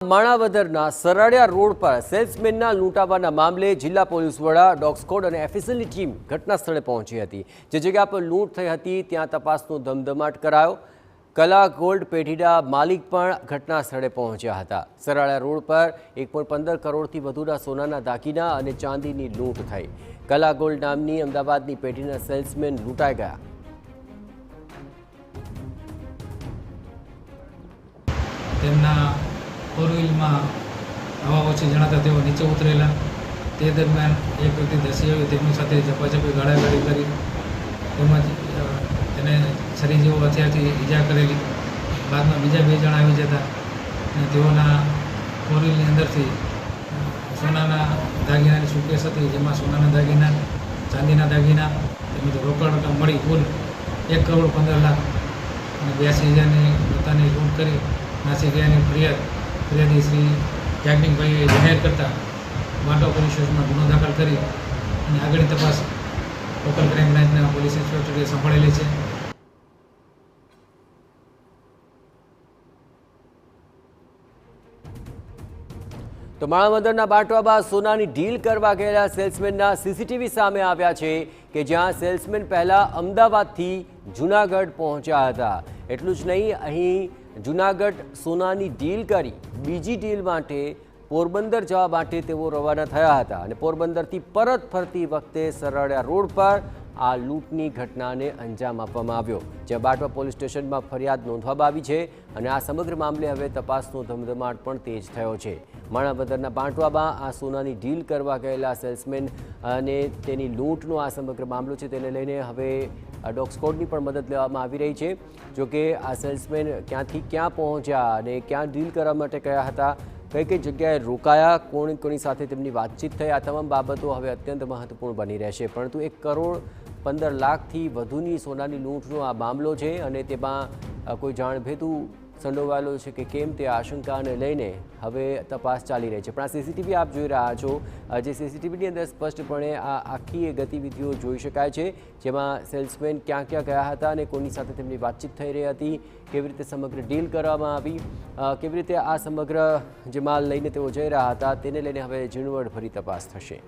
માણાવદરના સરાડિયા road પર સેલ્સમેનના લૂંટાવાના મામલે જિલ્લા પોલીસ વડા ડોગ સ્ક્વોડ અને એફએસએલની ટીમ ઘટના સ્થળે પહોંચી હતી। જે જગ્યા પર લૂંટ થઈ હતી ત્યાં તપાસનો ધમધમાટ કરાયો। કલા ગોલ્ડ પેઢીના માલિક પણ ઘટના સ્થળે પહોંચ્યા હતા। સરાડિયા રોડ પર 1.15 કરોડથી વધુના સોનાના દાગીના અને ચાંદીની લૂંટ થઈ। કલા ગોલ્ડ નામની અમદાવાદની પેઢીના સેલ્સમેન લૂંટાઈ ગયા। फोर व्हील में हवा ओછી जणाता तेओ नीचे उतरेला। ते दरमियान एक व्यक्ति धसी आव्यो, तेमनी साथे झपाझपी गाळागाળી કરી તેમજ તેને શરીર જેવો હથિયારથી ઈજા કરેલી। બાદમાં બીજા બે જણા આવી જતા અને તેઓના ફોર વ્હીલની અંદરથી સોનાના દાગીનાની સુટકેસ હતી, જેમાં સોનાના દાગીના, ચાંદીના દાગીના તેમજ રોકડ રકમ મળી કુલ 1,15,00,000 અને 82,000ની પોતાની લૂંટ કરી નાસી ગયાની ફરિયાદી શ્રી યાજ્ઞિકભાઈએ જાહેર કરતા વાંટો પોલીસ સ્ટેશનમાં ગુનો દાખલ કરી અને આગળની તપાસ લોકલ ક્રાઇમ બ્રાન્ચના પોલીસ ઇન્સ્પેક્ટરે સંભાળેલી છે। તો માણાવદરના બાંટવામાં સોનાની ડીલ કરવા ગયેલા સેલ્સમેનના સીસીટીવી સામે આવ્યા છે કે જ્યાં સેલ્સમેન પહેલા અમદાવાદથી જૂનાગઢ પહોંચ્યા હતા। એટલું જ નહીં, અહીં જૂનાગઢ સોનાની ડીલ કરી બીજી ડીલ માટે પોરબંદર જવા માટે તેઓ રવાના થયા હતા અને પોરબંદરથી પરત ફરતી વખતે સરાડિયા રોડ પર આ લૂંટની ઘટનાને અંજામ આપવામાં આવ્યો, જ્યાં બાંટવા પોલીસ સ્ટેશનમાં ફરિયાદ નોંધવામાં આવી છે અને આ સમગ્ર મામલે હવે તપાસનો ધમધમાટ પણ તેજ થયો છે। માણાવદરના બાંટવામાં આ સોનાની ડીલ કરવા ગયેલા સેલ્સમેન અને તેની લૂંટનો આ સમગ્ર મામલો છે, તેને લઈને હવે ડોગ સ્ક્વોડની પણ મદદ લેવામાં આવી રહી છે। જોકે આ સેલ્સમેન ક્યાંથી ક્યાં પહોંચ્યા અને ક્યાં ડીલ કરવા માટે ગયા હતા, કઈ કઈ જગ્યાએ રોકાયા, કોની સાથે તેમની વાતચીત થઈ, આ તમામ બાબતો હવે અત્યંત મહત્વપૂર્ણ બની રહેશે। પરંતુ 1,15,00,000થી વધુની સોનાની લૂંટનો આ મામલો છે અને તેમાં કોઈ જાણભેદું સંડોવાયેલો છે કે કેમ, તે આશંકાને લઈને હવે તપાસ ચાલી રહી છે। પણ આ સીસીટીવી આપ જોઈ રહ્યા છો, જે સીસીટીવીની અંદર સ્પષ્ટપણે આ આખી ગતિવિધિઓ જોઈ શકાય છે, જેમાં સેલ્સમેન ક્યાં ક્યાં ગયા હતા અને કોની સાથે તેમની વાતચીત થઈ રહી હતી, કેવી રીતે સમગ્ર ડીલ કરવામાં આવી, કેવી રીતે આ સમગ્ર જે માલ લઈને તેઓ જઈ રહ્યા હતા, તેને લઈને હવે ઝીણવટભરી તપાસ થશે।